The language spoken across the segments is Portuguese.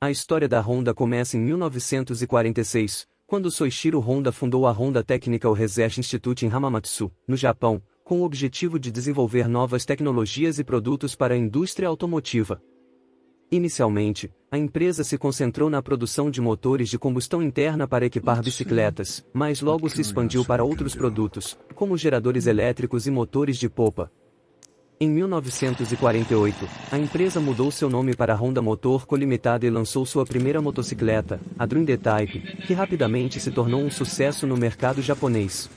A história da Honda começa em 1946, quando Soichiro Honda fundou a Honda Technical Research Institute em Hamamatsu, no Japão, com o objetivo de desenvolver novas tecnologias e produtos para a indústria automotiva. Inicialmente, a empresa se concentrou na produção de motores de combustão interna para equipar bicicletas, mas logo se expandiu para outros produtos, como geradores elétricos e motores de popa. Em 1948, a empresa mudou seu nome para Honda Motor Co. Limitada e lançou sua primeira motocicleta, a Dream D-Type, que rapidamente se tornou um sucesso no mercado japonês.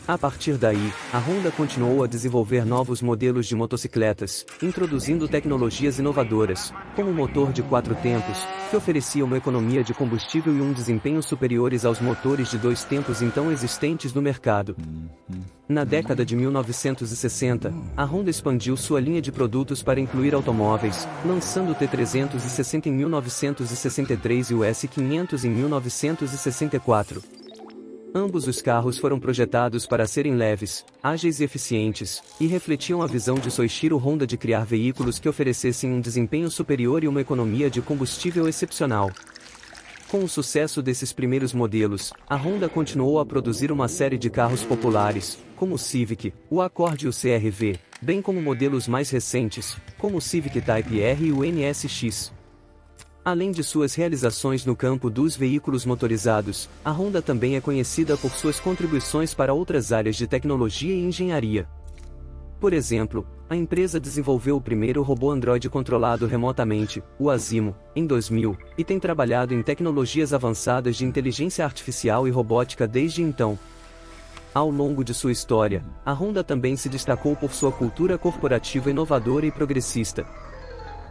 A partir daí, a Honda continuou a desenvolver novos modelos de motocicletas, introduzindo tecnologias inovadoras, como o motor de 4 tempos, que oferecia uma economia de combustível e um desempenho superiores aos motores de 2 tempos então existentes no mercado. Na década de 1960, a Honda expandiu sua linha de produtos para incluir automóveis, lançando o T360 em 1963 e o S500 em 1964. Ambos os carros foram projetados para serem leves, ágeis e eficientes, e refletiam a visão de Soichiro Honda de criar veículos que oferecessem um desempenho superior e uma economia de combustível excepcional. Com o sucesso desses primeiros modelos, a Honda continuou a produzir uma série de carros populares, como o Civic, o Accord e o CR-V, bem como modelos mais recentes, como o Civic Type R e o NSX. Além de suas realizações no campo dos veículos motorizados, a Honda também é conhecida por suas contribuições para outras áreas de tecnologia e engenharia. Por exemplo, a empresa desenvolveu o primeiro robô Android controlado remotamente, o Asimo, em 2000, e tem trabalhado em tecnologias avançadas de inteligência artificial e robótica desde então. Ao longo de sua história, a Honda também se destacou por sua cultura corporativa inovadora e progressista.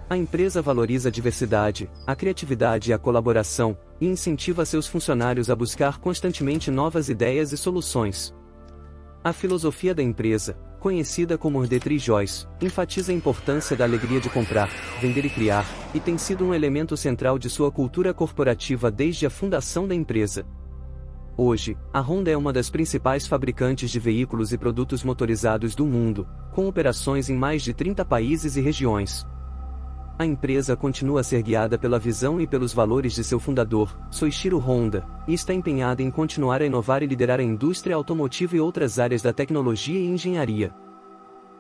A empresa valoriza a diversidade, a criatividade e a colaboração, e incentiva seus funcionários a buscar constantemente novas ideias e soluções. A filosofia da empresa, conhecida como Ordre Joyce, enfatiza a importância da alegria de comprar, vender e criar, e tem sido um elemento central de sua cultura corporativa desde a fundação da empresa. Hoje, a Honda é uma das principais fabricantes de veículos e produtos motorizados do mundo, com operações em mais de 30 países e regiões. A empresa continua a ser guiada pela visão e pelos valores de seu fundador, Soichiro Honda, e está empenhada em continuar a inovar e liderar a indústria automotiva e outras áreas da tecnologia e engenharia.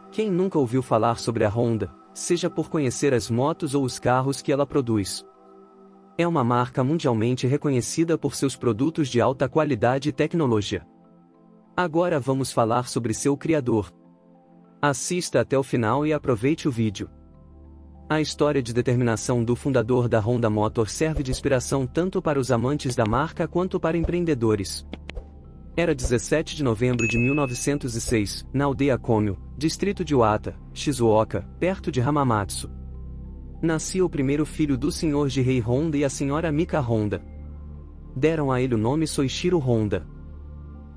Quem nunca ouviu falar sobre a Honda, seja por conhecer as motos ou os carros que ela produz? É uma marca mundialmente reconhecida por seus produtos de alta qualidade e tecnologia. Agora vamos falar sobre seu criador. Assista até o final e aproveite o vídeo. A história de determinação do fundador da Honda Motor serve de inspiração tanto para os amantes da marca quanto para empreendedores. Era 17 de novembro de 1906, na aldeia Komyo, distrito de Iwata, Shizuoka, perto de Hamamatsu. Nascia o primeiro filho do Sr. Jihei Honda e a Sra. Mika Honda. Deram a ele o nome Soichiro Honda.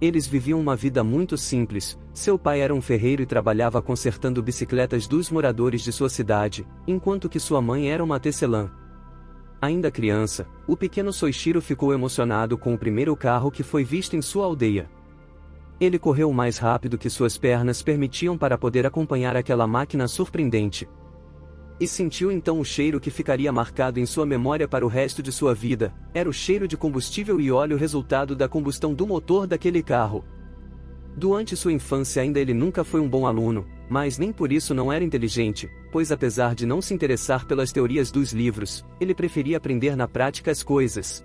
Eles viviam uma vida muito simples. Seu pai era um ferreiro e trabalhava consertando bicicletas dos moradores de sua cidade, enquanto que sua mãe era uma tecelã. Ainda criança, o pequeno Soichiro ficou emocionado com o primeiro carro que foi visto em sua aldeia. Ele correu o mais rápido que suas pernas permitiam para poder acompanhar aquela máquina surpreendente. E sentiu então o cheiro que ficaria marcado em sua memória para o resto de sua vida. Era o cheiro de combustível e óleo resultado da combustão do motor daquele carro. Durante sua infância ainda ele nunca foi um bom aluno, mas nem por isso não era inteligente, pois apesar de não se interessar pelas teorias dos livros, ele preferia aprender na prática as coisas.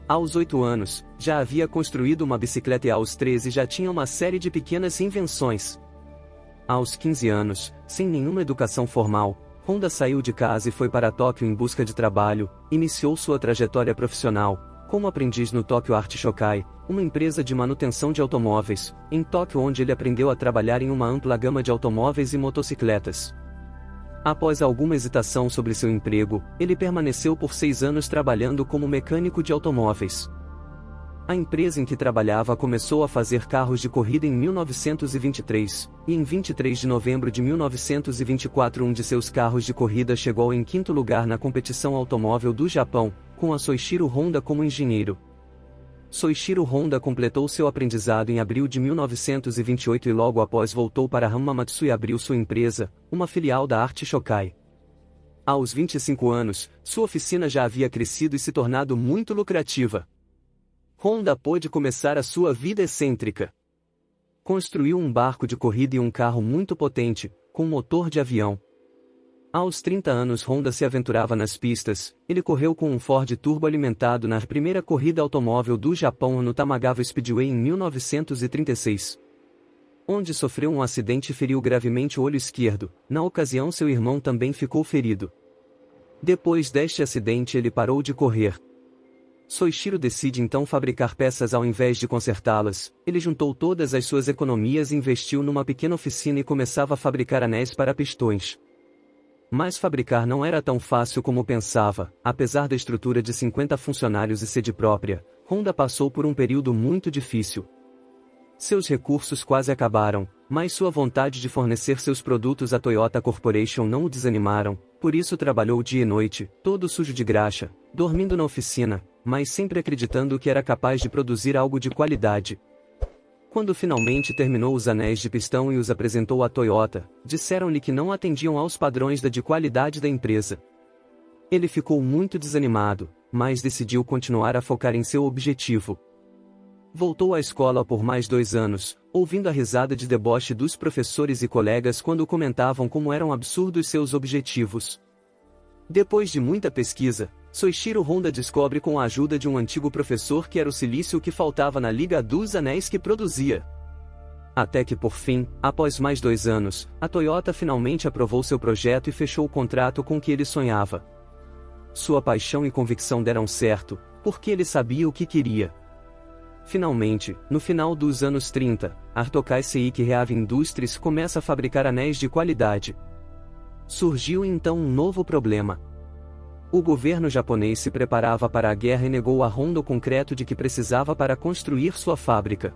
Aos 8 anos, já havia construído uma bicicleta e aos 13 já tinha uma série de pequenas invenções. Aos 15 anos, sem nenhuma educação formal, Honda saiu de casa e foi para Tóquio em busca de trabalho. Iniciou sua trajetória profissional como aprendiz no Tokyo Art Shokai, uma empresa de manutenção de automóveis, em Tóquio, onde ele aprendeu a trabalhar em uma ampla gama de automóveis e motocicletas. Após alguma hesitação sobre seu emprego, ele permaneceu por 6 anos trabalhando como mecânico de automóveis. A empresa em que trabalhava começou a fazer carros de corrida em 1923, e em 23 de novembro de 1924 um de seus carros de corrida chegou em 5º lugar na competição automóvel do Japão, com a Soichiro Honda como engenheiro. Soichiro Honda completou seu aprendizado em abril de 1928 e logo após voltou para Hamamatsu e abriu sua empresa, uma filial da Art Shokai. Aos 25 anos, sua oficina já havia crescido e se tornado muito lucrativa. Honda pôde começar a sua vida excêntrica. Construiu um barco de corrida e um carro muito potente, com motor de avião. Aos 30 anos Honda se aventurava nas pistas. Ele correu com um Ford Turbo alimentado na primeira corrida automóvel do Japão no Tamagawa Speedway em 1936. Onde sofreu um acidente e feriu gravemente o olho esquerdo. Na ocasião seu irmão também ficou ferido. Depois deste acidente ele parou de correr. Soichiro decide então fabricar peças ao invés de consertá-las. Ele juntou todas as suas economias e investiu numa pequena oficina e começava a fabricar anéis para pistões. Mas fabricar não era tão fácil como pensava. Apesar da estrutura de 50 funcionários e sede própria, Honda passou por um período muito difícil. Seus recursos quase acabaram, mas sua vontade de fornecer seus produtos à Toyota Corporation não o desanimaram, por isso trabalhou dia e noite, todo sujo de graxa, dormindo na oficina, mas sempre acreditando que era capaz de produzir algo de qualidade. Quando finalmente terminou os anéis de pistão e os apresentou à Toyota, disseram-lhe que não atendiam aos padrões de qualidade da empresa. Ele ficou muito desanimado, mas decidiu continuar a focar em seu objetivo. Voltou à escola por mais 2 anos, ouvindo a risada de deboche dos professores e colegas quando comentavam como eram absurdos seus objetivos. Depois de muita pesquisa, Soichiro Honda descobre com a ajuda de um antigo professor que era o silício que faltava na liga dos anéis que produzia. Até que por fim, após mais 2 anos, a Toyota finalmente aprovou seu projeto e fechou o contrato com que ele sonhava. Sua paixão e convicção deram certo, porque ele sabia o que queria. Finalmente, no final dos anos 30, a Tokai Seiki Heavy Industries começa a fabricar anéis de qualidade. Surgiu então um novo problema. O governo japonês se preparava para a guerra e negou a Honda o concreto de que precisava para construir sua fábrica.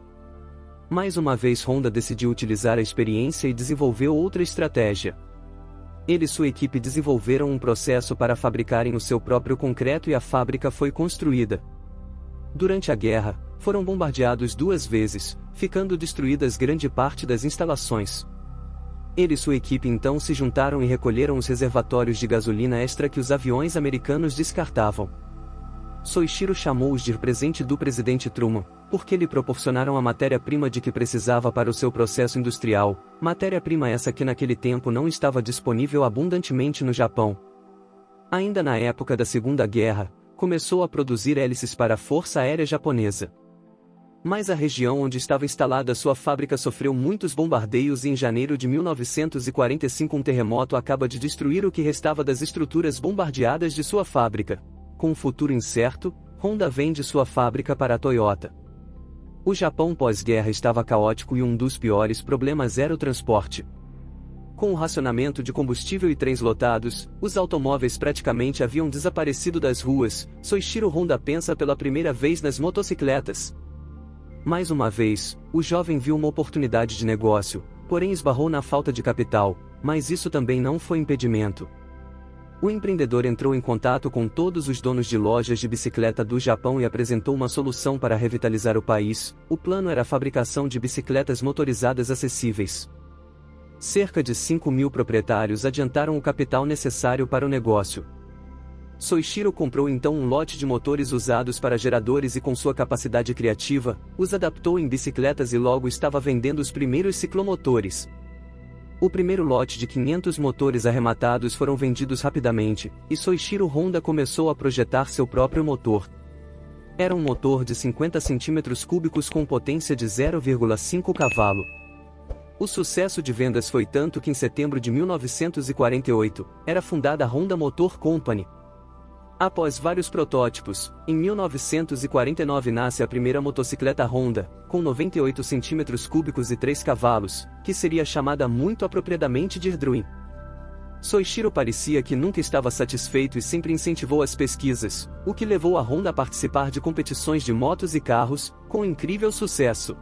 Mais uma vez Honda decidiu utilizar a experiência e desenvolveu outra estratégia. Ele e sua equipe desenvolveram um processo para fabricarem o seu próprio concreto e a fábrica foi construída. Durante a guerra, foram bombardeados 2 vezes, ficando destruídas grande parte das instalações. Ele e sua equipe então se juntaram e recolheram os reservatórios de gasolina extra que os aviões americanos descartavam. Soichiro chamou-os de presente do presidente Truman, porque lhe proporcionaram a matéria-prima de que precisava para o seu processo industrial, matéria-prima essa que naquele tempo não estava disponível abundantemente no Japão. Ainda na época da Segunda Guerra, começou a produzir hélices para a Força Aérea Japonesa. Mas a região onde estava instalada sua fábrica sofreu muitos bombardeios e em janeiro de 1945 um terremoto acaba de destruir o que restava das estruturas bombardeadas de sua fábrica. Com um futuro incerto, Honda vende sua fábrica para a Toyota. O Japão pós-guerra estava caótico e um dos piores problemas era o transporte. Com o racionamento de combustível e trens lotados, os automóveis praticamente haviam desaparecido das ruas. Soichiro Honda pensa pela primeira vez nas motocicletas. Mais uma vez, o jovem viu uma oportunidade de negócio, porém esbarrou na falta de capital, mas isso também não foi impedimento. O empreendedor entrou em contato com todos os donos de lojas de bicicleta do Japão e apresentou uma solução para revitalizar o país. O plano era a fabricação de bicicletas motorizadas acessíveis. Cerca de 5.000 proprietários adiantaram o capital necessário para o negócio. Soichiro comprou então um lote de motores usados para geradores e com sua capacidade criativa, os adaptou em bicicletas e logo estava vendendo os primeiros ciclomotores. O primeiro lote de 500 motores arrematados foram vendidos rapidamente, e Soichiro Honda começou a projetar seu próprio motor. Era um motor de 50 cm3 com potência de 0,5 cavalo. O sucesso de vendas foi tanto que em setembro de 1948, era fundada a Honda Motor Company. Após vários protótipos, em 1949 nasce a primeira motocicleta Honda, com 98 cm3 e 3 cavalos, que seria chamada muito apropriadamente de Erdruin. Soichiro parecia que nunca estava satisfeito e sempre incentivou as pesquisas, o que levou a Honda a participar de competições de motos e carros, com incrível sucesso.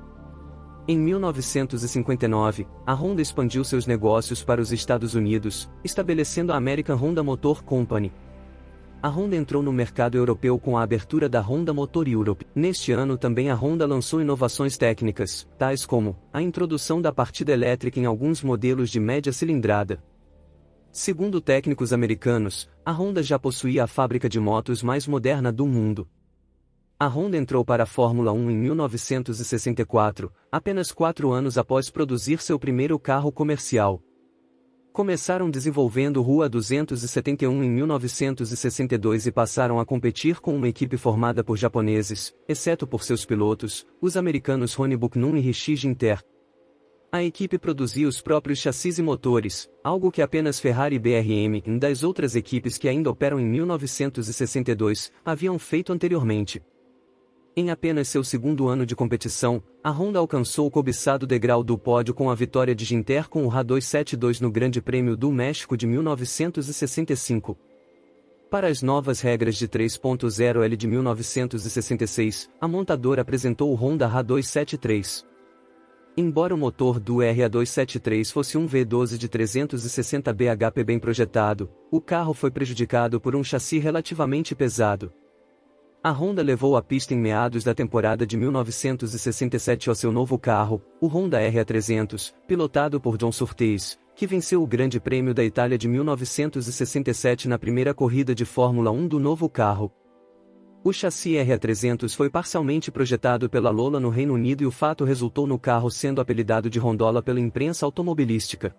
Em 1959, a Honda expandiu seus negócios para os Estados Unidos, estabelecendo a American Honda Motor Company. A Honda entrou no mercado europeu com a abertura da Honda Motor Europe. Neste ano também a Honda lançou inovações técnicas, tais como a introdução da partida elétrica em alguns modelos de média cilindrada. Segundo técnicos americanos, a Honda já possuía a fábrica de motos mais moderna do mundo. A Honda entrou para a Fórmula 1 em 1964, apenas 4 anos após produzir seu primeiro carro comercial. Começaram desenvolvendo o Rua 271 em 1962 e passaram a competir com uma equipe formada por japoneses, exceto por seus pilotos, os americanos Ronnie Buchanan e Richie Ginter. A equipe produzia os próprios chassis e motores, algo que apenas Ferrari e BRM e das outras equipes que ainda operam em 1962 haviam feito anteriormente. Em apenas seu segundo ano de competição, a Honda alcançou o cobiçado degrau do pódio com a vitória de Ginter com o RA272 no Grande Prêmio do México de 1965. Para as novas regras de 3.0L de 1966, a montadora apresentou o Honda RA273. Embora o motor do RA273 fosse um V12 de 360 bhp bem projetado, o carro foi prejudicado por um chassi relativamente pesado. A Honda levou à pista em meados da temporada de 1967 o seu novo carro, o Honda RA300, pilotado por John Surtees, que venceu o Grande Prêmio da Itália de 1967 na primeira corrida de Fórmula 1 do novo carro. O chassi RA300 foi parcialmente projetado pela Lola no Reino Unido e o fato resultou no carro sendo apelidado de Hondola pela imprensa automobilística.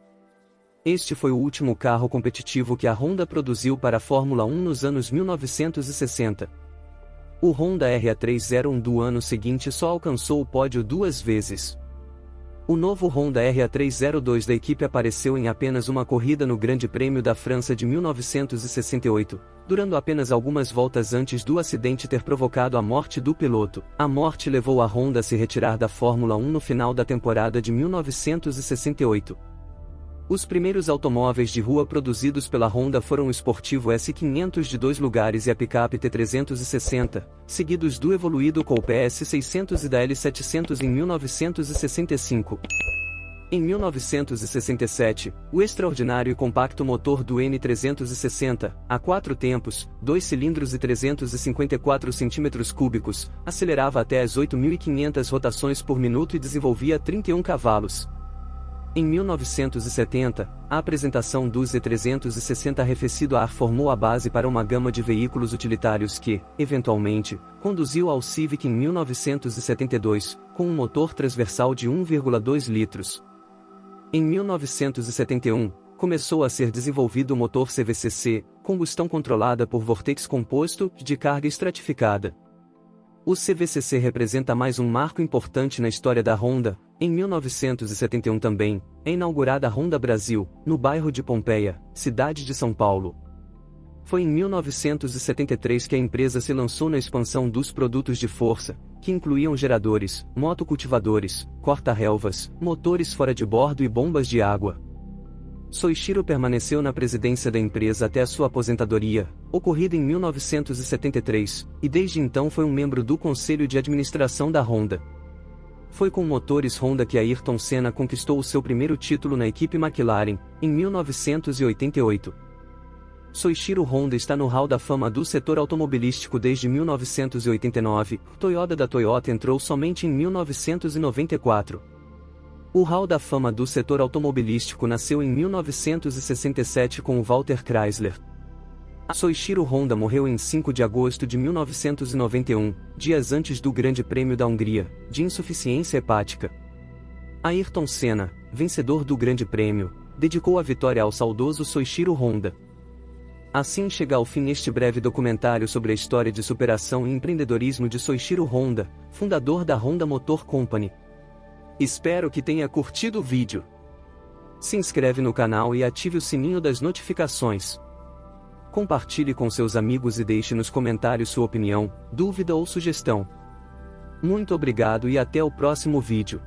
Este foi o último carro competitivo que a Honda produziu para a Fórmula 1 nos anos 1960. O Honda RA301 do ano seguinte só alcançou o pódio 2 vezes. O novo Honda RA302 da equipe apareceu em apenas uma corrida no Grande Prêmio da França de 1968, durando apenas algumas voltas antes do acidente ter provocado a morte do piloto. A morte levou a Honda a se retirar da Fórmula 1 no final da temporada de 1968. Os primeiros automóveis de rua produzidos pela Honda foram o esportivo S500 de 2 lugares e a picape T360, seguidos do evoluído Coupe S600 e da L700 em 1965. Em 1967, o extraordinário e compacto motor do N360, a 4 tempos, 2 cilindros e 354 cm3, acelerava até as 8.500 rotações por minuto e desenvolvia 31 cavalos. Em 1970, a apresentação do Z360 arrefecido a ar formou a base para uma gama de veículos utilitários que, eventualmente, conduziu ao Civic em 1972, com um motor transversal de 1,2 litros. Em 1971, começou a ser desenvolvido o motor CVCC, combustão controlada por vórtex composto, de carga estratificada. O CVCC representa mais um marco importante na história da Honda. Em 1971 também, é inaugurada a Honda Brasil, no bairro de Pompeia, cidade de São Paulo. Foi em 1973 que a empresa se lançou na expansão dos produtos de força, que incluíam geradores, motocultivadores, corta-relvas, motores fora de bordo e bombas de água. Soichiro permaneceu na presidência da empresa até a sua aposentadoria, ocorrida em 1973, e desde então foi um membro do conselho de administração da Honda. Foi com motores Honda que Ayrton Senna conquistou o seu primeiro título na equipe McLaren, em 1988. Soichiro Honda está no Hall da Fama do setor automobilístico desde 1989, Toyota da Toyota entrou somente em 1994. O Hall da Fama do setor automobilístico nasceu em 1967 com o Walter Chrysler. Soichiro Honda morreu em 5 de agosto de 1991, dias antes do Grande Prêmio da Hungria, de insuficiência hepática. Ayrton Senna, vencedor do Grande Prêmio, dedicou a vitória ao saudoso Soichiro Honda. Assim chega ao fim este breve documentário sobre a história de superação e empreendedorismo de Soichiro Honda, fundador da Honda Motor Company. Espero que tenha curtido o vídeo. Se inscreve no canal e ative o sininho das notificações. Compartilhe com seus amigos e deixe nos comentários sua opinião, dúvida ou sugestão. Muito obrigado e até o próximo vídeo.